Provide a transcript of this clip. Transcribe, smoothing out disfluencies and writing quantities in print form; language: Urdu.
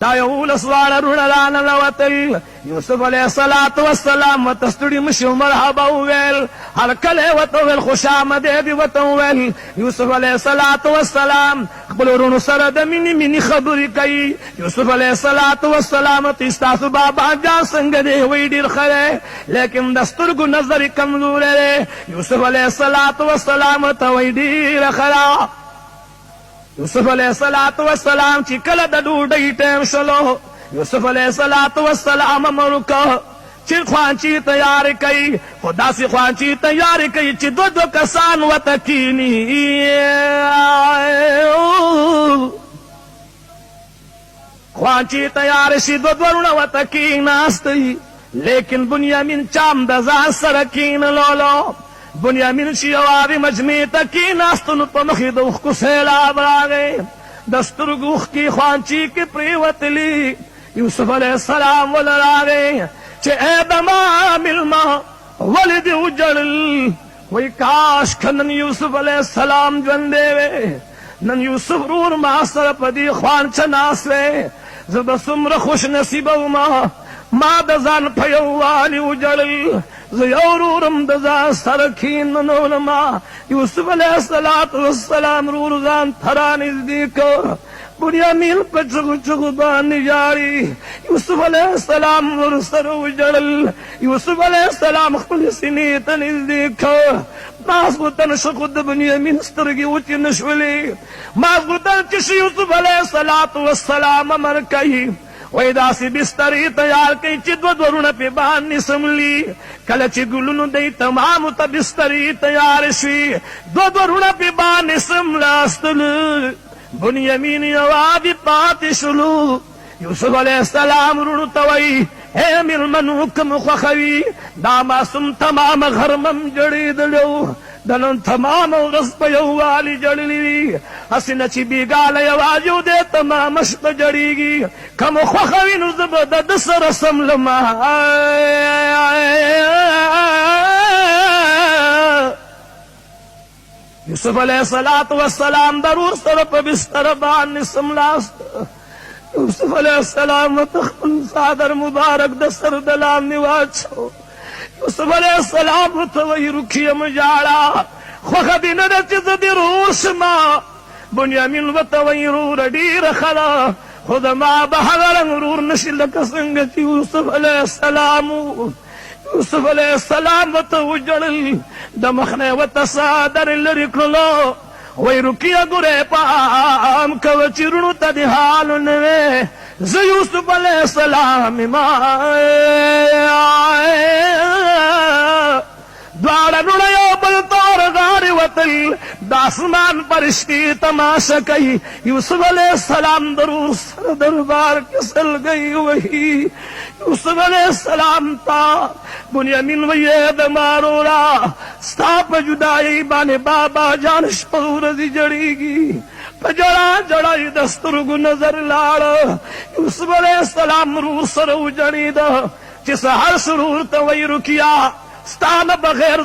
تايول صوار رونالان لوتل يوسف عليه الصلاة والسلام وتستدي مش مرحبا ويل هل كله وتويل خشام دي وتويل يوسف عليه الصلاة والسلام قبلوا سرد مني خبري كي يوسف عليه الصلاة والسلام تستاس بابا جا سنگ دي ويدير خلي لكن دستور کو نظر کمزور ہے يوسف عليه الصلاة والسلام تويدير خلا یوسف علیہ الصلوۃ والسلام چې کله د ډوډۍ ټیم شلو یوسف علیہ الصلوۃ والسلام امرکا چې خوانچی تیار کړي خدا سي خوانچی تیار کړي چې دو کسان وتکینی خوانچی تیار شي دورونه وتکیناستي لیکن بنیامین چام د ځان سره کین لولو بنیامین شیواری مجمع تکی ناستن پمخی دوخ کو سیلاب راگے دستر گوخ کی خوانچی کی پریوتلی یوسف علیہ السلام ولراگے چے اے دما ملما ولد اجڑل وی کاش کھنن یوسف علیہ السلام جوندے وے نن یوسف رور ماستر پدی خوان چناسوے زد سمر خوش نصیبو ما دزان پیوالی اجڑل زیورورم دزا سرکین نولما یوسف علیہ الصلوۃ والسلام رورزان تھرانی دیکھو بنیامین پہ چگو چگو بانی جاری یوسف علیہ السلام ورسر اجڑل یوسف علیہ السلام خپل سینې ته نزدیکو مازغوتن شخود بنیامین سترګې وچې نشولې مازغوتن چې یوسف علیہ الصلوۃ والسلام امر کوي وای داسې بسترې تیار کړي چې دورونه پې باندې سملي کله چې ګلونو دی تمام ته بسترې تیار شي دورونه پې باندې سملاستل بنیامین یوازې پاتې شلو یوسف علیہ السلام رونو ته وایي اے میرمنو کوم خوښوي دا معصوم تمام غرمم جړېدلو دنن تمام ورځ په یووالي جړلې وي هسې نه چې بېګاله یوازې و دې تمامه شپه جړېږي کوم خوښوي نو زه به د ده سره سملمه یوسف علیہ الصلوۃ والسلام ضرور سره په بستر باندې سملاست یوسف علیہ السلام ته خپل څادر مبارک د سر د لاندې واچو یوسف علیہ السلام ته وایي رکیم جاړه خوښه دې نه ده چې زه دې رور شمه بنیامین ورته وایي روره ډېره ښه ده خو زما به هغه رنګ رور نه شي لکه څنګه چې یوسف علیہ السلام یوسف علیہ السلام ورته وجړل د مخ نه ورته څادر لرې کړلو وای رکیه ګوره پام کوه چې رونو ته دې حال نه وې زه یوسف علیہ السلام ما دواړه رونه یو بل تور غاړې وتل د اسمان فرشتې تماشه کوي یوسف علیہ السلام ضرور سره دربار کې سلګۍ وهي یوسف علیہ السلام تا بنیامین ویې د مارورا ستا په جدایۍ باندې بابا جان شپه ورځې جړېږي په جړا جړا یې د سترګو نظر لاړه یوسف علیہ السلام رور سره وجړېده چې سهار سرور ته وایي رکیا ستا نه بغیر